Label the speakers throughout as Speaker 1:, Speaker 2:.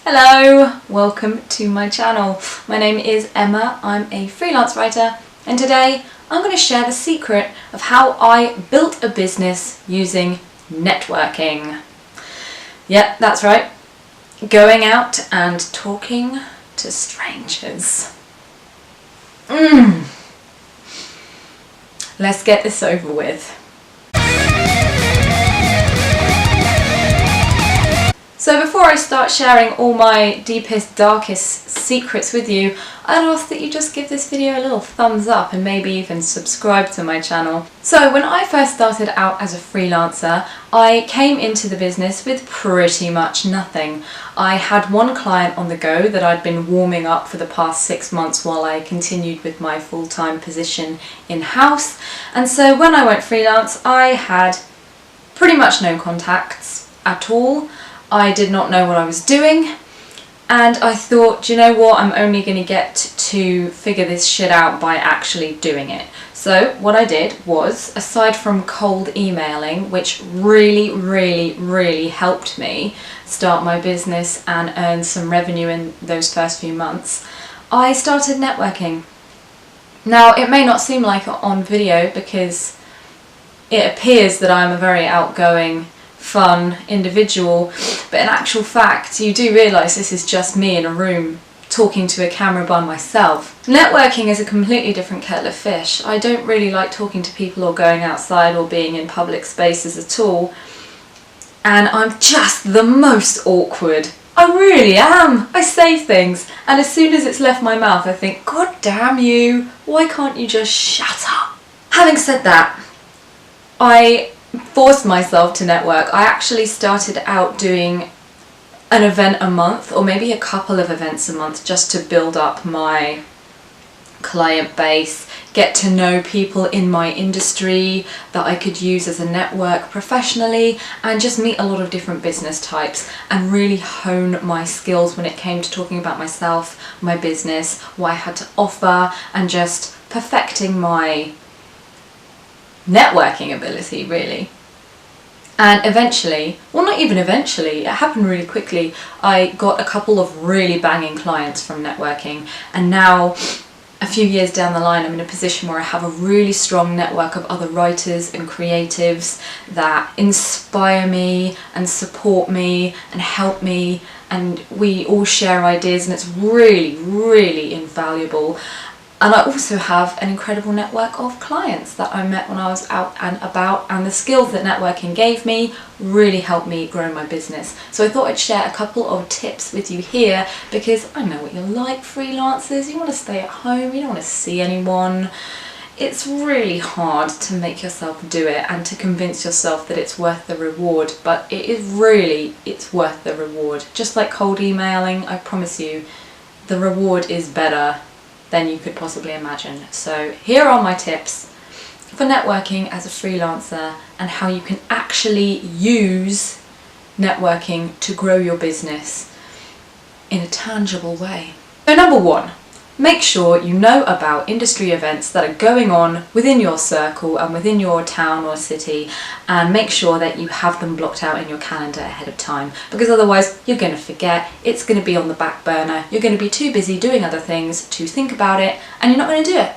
Speaker 1: Hello, welcome to my channel. My name is Emma, I'm a freelance writer, and today I'm going to share the secret of how I built a business using networking. Yep, that's right, going out and talking to strangers. Let's get this over with. So before I start sharing all my deepest, darkest secrets with you, I'd ask that you just give this video a little thumbs up and maybe even subscribe to my channel. So when I first started out as a freelancer, I came into the business with pretty much nothing. I had one client on the go that I'd been warming up for the past 6 months while I continued with my full-time position in-house. And so when I went freelance, I had pretty much no contacts at all. I did not know what I was doing, and I thought, do you know what, I'm only going to get to figure this shit out by actually doing it. So what I did was, aside from cold emailing, which really helped me start my business and earn some revenue in those first few months, I started networking. Now, it may not seem like it on video because it appears that I'm a very outgoing, fun individual, but in actual fact you do realise this is just me in a room talking to a camera by myself. Networking is a completely different kettle of fish. I don't really like talking to people or going outside or being in public spaces at all, and I'm just the most awkward. I really am. I say things and as soon as it's left my mouth I think, God damn you, why can't you just shut up? Having said that, I forced myself to network. I actually started out doing an event a month, or maybe a couple of events a month, just to build up my client base, get to know people in my industry that I could use as a network professionally, and just meet a lot of different business types and really hone my skills when it came to talking about myself, my business, what I had to offer, and just perfecting my networking ability, really. And eventually, well, not even eventually, it happened really quickly, I got a couple of really banging clients from networking, and now a few years down the line I'm in a position where I have a really strong network of other writers and creatives that inspire me and support me and help me, and we all share ideas, and it's really invaluable. And I also have an incredible network of clients that I met when I was out and about, and the skills that networking gave me really helped me grow my business. So I thought I'd share a couple of tips with you here, because I know what you're like, freelancers. You want to stay at home, you don't want to see anyone. It's really hard to make yourself do it and to convince yourself that it's worth the reward, but it's worth the reward. Just like cold emailing, I promise you, the reward is better than you could possibly imagine. So here are my tips for networking as a freelancer and how you can actually use networking to grow your business in a tangible way. So number one, make sure you know about industry events that are going on within your circle and within your town or city, and make sure that you have them blocked out in your calendar ahead of time, because otherwise you're going to forget, it's going to be on the back burner, you're going to be too busy doing other things to think about it, and you're not going to do it.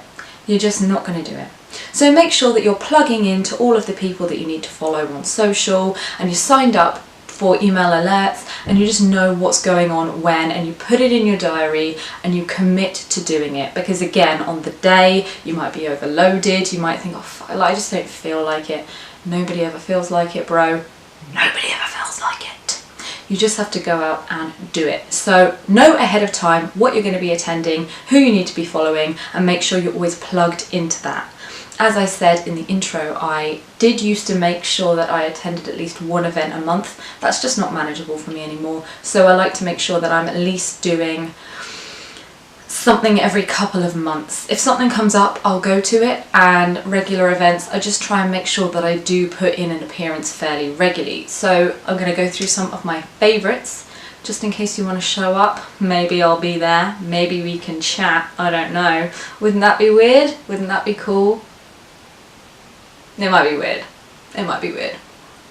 Speaker 1: You're just not going to do it. So make sure that you're plugging into all of the people that you need to follow on social, and you're signed up for email alerts, and you just know what's going on when, and you put it in your diary and you commit to doing it. Because again, on the day you might be overloaded, you might think, oh, I just don't feel like it. Nobody ever feels like it, bro. Nobody ever feels like it. You just have to go out and do it. So know ahead of time what you're going to be attending, who you need to be following, and make sure you're always plugged into that. As I said in the intro, I did used to make sure that I attended at least one event a month. That's just not manageable for me anymore. So I like to make sure that I'm at least doing something every couple of months. If something comes up, I'll go to it, and regular events, I just try and make sure that I do put in an appearance fairly regularly. So I'm going to go through some of my favourites, just in case you want to show up. Maybe I'll be there, maybe we can chat, I don't know. Wouldn't that be weird? Wouldn't that be cool? It might be weird. It might be weird.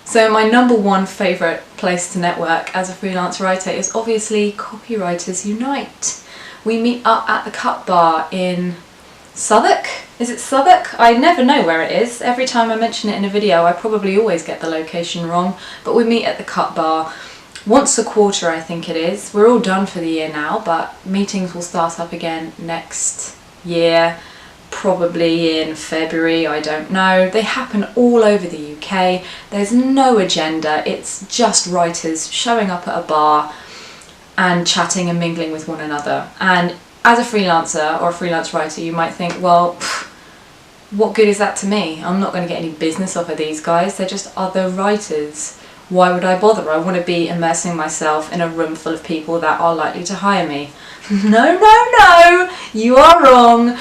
Speaker 1: So my number one favourite place to network as a freelance writer is obviously Copywriters Unite. We meet up at the Cut Bar in Southwark? Is it Southwark? I never know where it is. Every time I mention it in a video I probably always get the location wrong, but we meet at the Cut Bar once a quarter, I think it is. We're all done for the year now, but meetings will start up again next year, probably in February, I don't know. They happen all over the UK. There's no agenda, it's just writers showing up at a bar and chatting and mingling with one another. And as a freelancer or a freelance writer, you might think, well, what good is that to me? I'm not going to get any business off of these guys, they're just other writers. Why would I bother? I want to be immersing myself in a room full of people that are likely to hire me. No, you are wrong.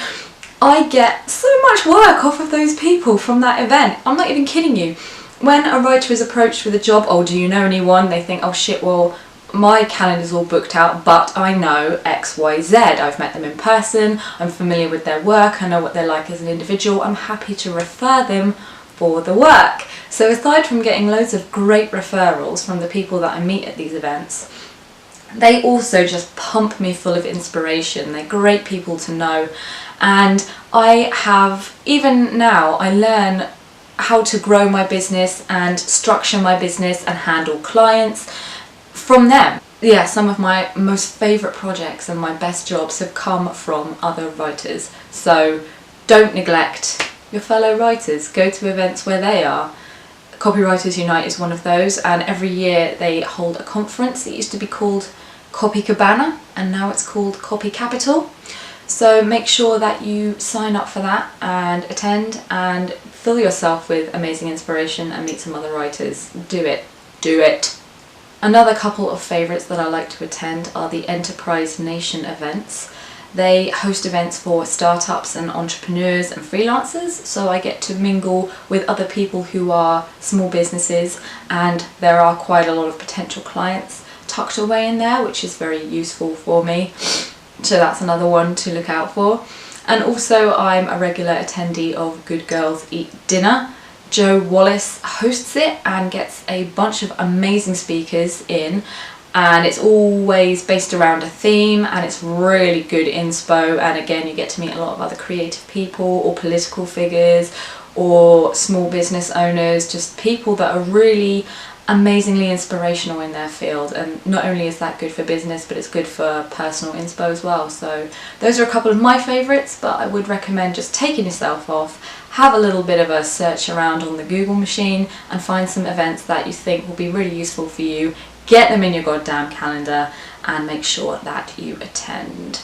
Speaker 1: I get so much work off of those people from that event. I'm not even kidding you. When a writer is approached with a job, oh, do you know anyone? They think, oh shit, well, my calendar's all booked out, but I know XYZ. I've met them in person, I'm familiar with their work, I know what they're like as an individual, I'm happy to refer them for the work. So aside from getting loads of great referrals from the people that I meet at these events, they also just pump me full of inspiration. They're great people to know, and I have, even now, I learn how to grow my business and structure my business and handle clients from them. Yeah, some of my most favourite projects and my best jobs have come from other writers. So don't neglect your fellow writers. Go to events where they are. Copywriters Unite is one of those, and every year they hold a conference. It used to be called Copy Cabana and now it's called Copy Capital. So make sure that you sign up for that and attend and fill yourself with amazing inspiration and meet some other writers. Do it. Do it. Another couple of favourites that I like to attend are the Enterprise Nation events. They host events for startups and entrepreneurs and freelancers, so I get to mingle with other people who are small businesses, and there are quite a lot of potential clients tucked away in there, which is very useful for me. So that's another one to look out for. And also I'm a regular attendee of Good Girls Eat Dinner. Joe Wallace hosts it and gets a bunch of amazing speakers in, and it's always based around a theme, and it's really good inspo, and again you get to meet a lot of other creative people or political figures or small business owners, just people that are really amazingly inspirational in their field. And not only is that good for business, but it's good for personal inspo as well. So those are a couple of my favourites, but I would recommend just taking yourself off, have a little bit of a search around on the Google machine and find some events that you think will be really useful for you, get them in your goddamn calendar and make sure that you attend.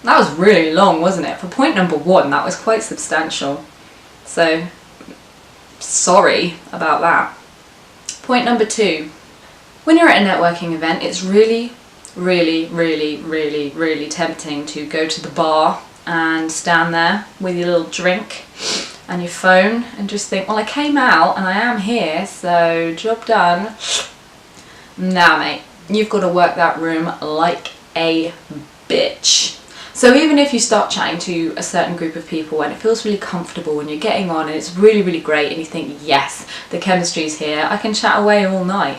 Speaker 1: That was really long, wasn't it? For point number one, that was quite substantial. So sorry about that. Point number two, when you're at a networking event, it's really tempting to go to the bar and stand there with your little drink and your phone and just think, well, I came out and I am here, so job done. Nah, mate, you've got to work that room like a bitch. So even if you start chatting to a certain group of people and it feels really comfortable and you're getting on and it's really great and you think, yes, the chemistry's here, I can chat away all night,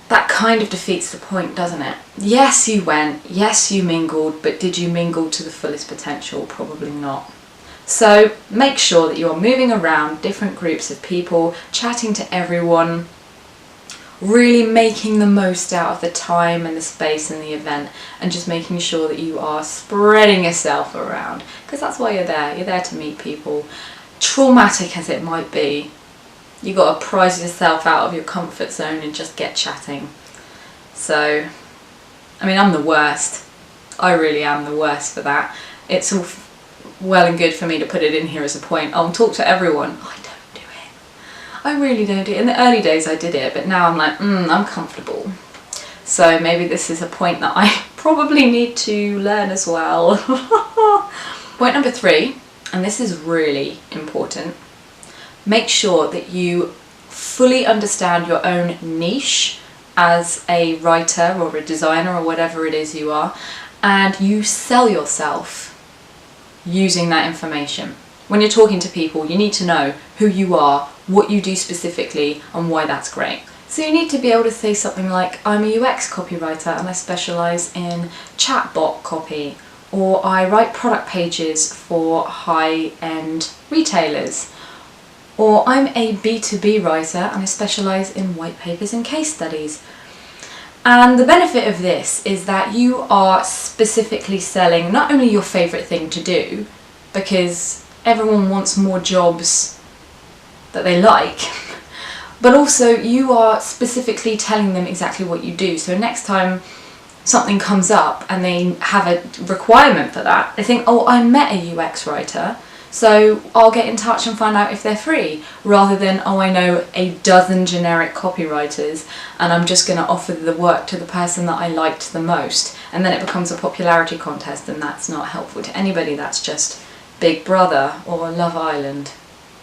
Speaker 1: that kind of defeats the point, doesn't it? Yes, you went, yes, you mingled, but did you mingle to the fullest potential? Probably not. So make sure that you're moving around different groups of people, chatting to everyone, really making the most out of the time and the space and the event, and just making sure that you are spreading yourself around, because that's why you're there. You're there to meet people. Traumatic as it might be, you got to prize yourself out of your comfort zone and just get chatting. So, I mean, I'm the worst. I really am the worst for that. It's all well and good for me to put it in here as a point. I'll talk to everyone. I really don't do it. In the early days I did it, but now I'm like, I'm comfortable. So maybe this is a point that I probably need to learn as well. Point number three, and this is really important, make sure that you fully understand your own niche as a writer or a designer or whatever it is you are, and you sell yourself using that information. When you're talking to people, you need to know who you are, what you do specifically and why that's great. So you need to be able to say something like, I'm a UX copywriter and I specialise in chatbot copy, or I write product pages for high-end retailers, or I'm a B2B writer and I specialise in white papers and case studies. And the benefit of this is that you are specifically selling not only your favourite thing to do, because everyone wants more jobs that they like, but also you are specifically telling them exactly what you do. So next time something comes up and they have a requirement for that, they think, oh, I met a UX writer, so I'll get in touch and find out if they're free, rather than, oh, I know a dozen generic copywriters and I'm just going to offer the work to the person that I liked the most. And then it becomes a popularity contest, and that's not helpful to anybody. That's just Big Brother or Love Island.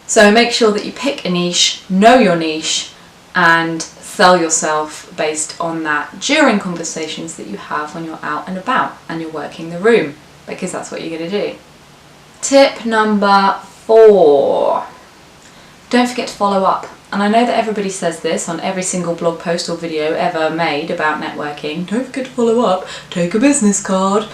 Speaker 1: So make sure that you pick a niche, know your niche, and sell yourself based on that during conversations that you have when you're out and about and you're working the room, because that's what you're going to do. Tip number 4. Don't forget to follow up. And I know that everybody says this on every single blog post or video ever made about networking. Don't forget to follow up. Take a business card.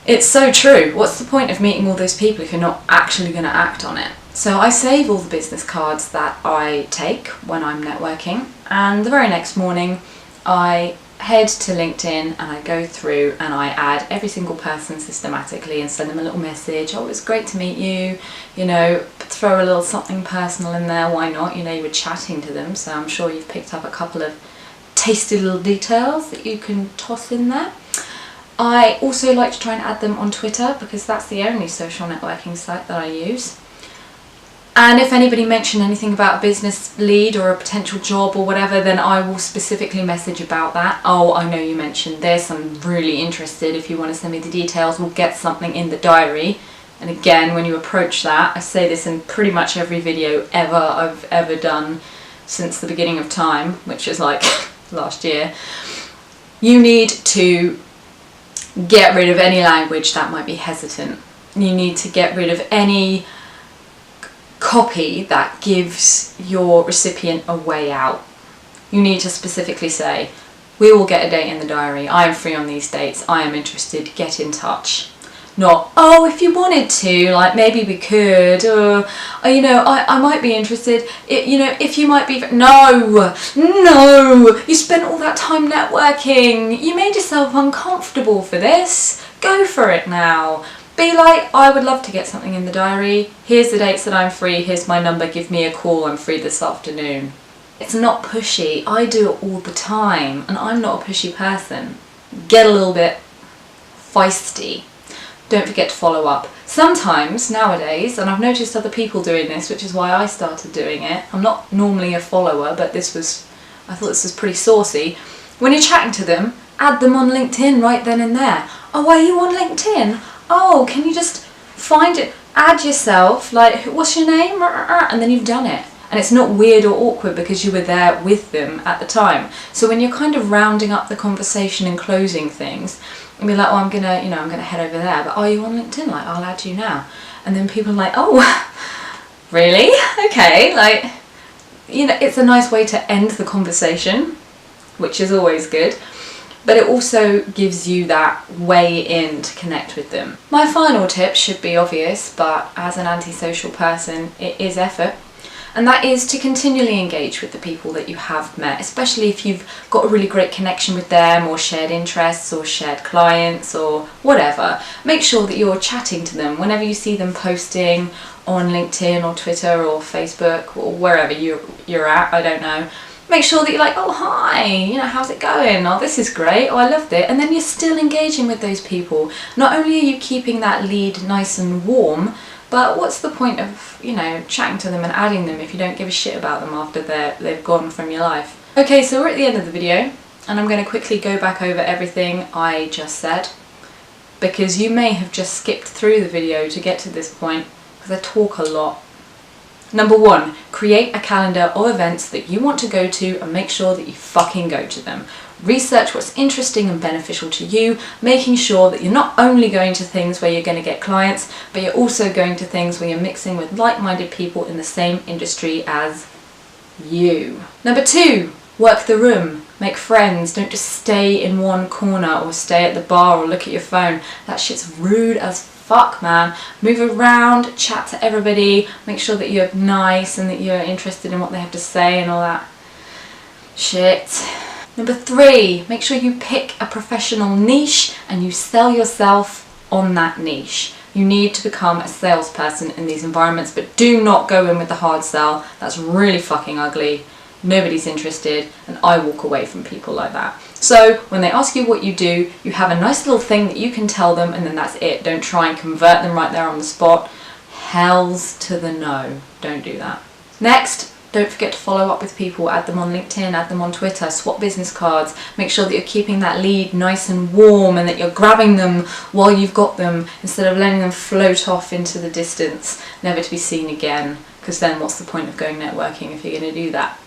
Speaker 1: It's so true. What's the point of meeting all those people if you're not actually going to act on it? So I save all the business cards that I take when I'm networking, and the very next morning I head to LinkedIn and I go through and I add every single person systematically and send them a little message. Oh, it's great to meet you, you know, throw a little something personal in there, why not? You know, you were chatting to them, so I'm sure you've picked up a couple of tasty little details that you can toss in there. I also like to try and add them on Twitter, because that's the only social networking site that I use. And if anybody mentioned anything about a business lead or a potential job or whatever, then I will specifically message about that. Oh, I know you mentioned this, I'm really interested. If you want to send me the details, we'll get something in the diary. And again, when you approach that, I say this in pretty much every video I've ever done since the beginning of time, which is like last year. You need to get rid of any language that might be hesitant. You need to get rid of any copy that gives your recipient a way out. You need to specifically say, we will get a date in the diary, I am free on these dates, I am interested, get in touch. Not, oh, if you wanted to, like maybe we could, or you know, I might be interested, you know, if you might be, no, you spent all that time networking, you made yourself uncomfortable for this, go for it now. Be like, I would love to get something in the diary, here's the dates that I'm free, here's my number, give me a call, I'm free this afternoon. It's not pushy, I do it all the time, and I'm not a pushy person. Get a little bit feisty. Don't forget to follow up. Sometimes, nowadays, and I've noticed other people doing this, which is why I started doing it, I'm not normally a follower, but I thought this was pretty saucy. When you're chatting to them, add them on LinkedIn right then and there. Oh, are you on LinkedIn? Oh, can you just find it, add yourself, like, what's your name? And then you've done it. And it's not weird or awkward because you were there with them at the time. So when you're kind of rounding up the conversation and closing things, and be like, oh, I'm gonna head over there, but are you on LinkedIn? Like, I'll add you now. And then people are like, oh, really? Okay, like, you know, it's a nice way to end the conversation, which is always good. But it also gives you that way in to connect with them. My final tip should be obvious, but as an antisocial person, it is effort. And that is to continually engage with the people that you have met, especially if you've got a really great connection with them, or shared interests, or shared clients, or whatever. Make sure that you're chatting to them whenever you see them posting on LinkedIn or Twitter or Facebook or wherever you're at, I don't know. Make sure that you're like, oh, hi, you know, how's it going? Oh, this is great. Oh, I loved it. And then you're still engaging with those people. Not only are you keeping that lead nice and warm, but what's the point of, you know, chatting to them and adding them if you don't give a shit about them after they've gone from your life? Okay, so we're at the end of the video, and I'm going to quickly go back over everything I just said, because you may have just skipped through the video to get to this point, because I talk a lot. Number 1, create a calendar of events that you want to go to and make sure that you fucking go to them. Research what's interesting and beneficial to you, making sure that you're not only going to things where you're going to get clients, but you're also going to things where you're mixing with like-minded people in the same industry as you. Number 2, work the room. Make friends. Don't just stay in one corner or stay at the bar or look at your phone. That shit's rude as fuck, man. Move around, chat to everybody, make sure that you're nice and that you're interested in what they have to say and all that shit. Number 3, make sure you pick a professional niche and you sell yourself on that niche. You need to become a salesperson in these environments, but do not go in with the hard sell. That's really fucking ugly. Nobody's interested, and I walk away from people like that. So when they ask you what you do, you have a nice little thing that you can tell them, and then that's it. Don't try and convert them right there on the spot. Hells to the no. Don't do that. Next, don't forget to follow up with people. Add them on LinkedIn, add them on Twitter, swap business cards. Make sure that you're keeping that lead nice and warm and that you're grabbing them while you've got them instead of letting them float off into the distance, never to be seen again, because then what's the point of going networking if you're going to do that?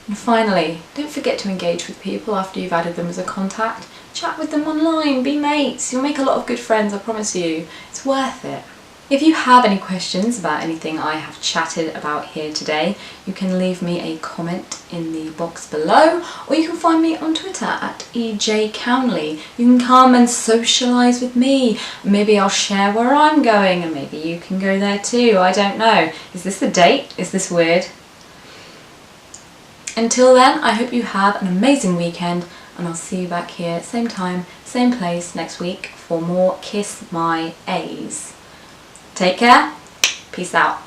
Speaker 1: And finally, don't forget to engage with people after you've added them as a contact. Chat with them online, be mates. You'll make a lot of good friends, I promise you. It's worth it. If you have any questions about anything I have chatted about here today, you can leave me a comment in the box below, or you can find me on Twitter at @EJCownley. You can come and socialise with me. Maybe I'll share where I'm going and maybe you can go there too. I don't know. Is this a date? Is this weird? Until then, I hope you have an amazing weekend, and I'll see you back here same time, same place next week for more Kiss My A's. Take care. Peace out.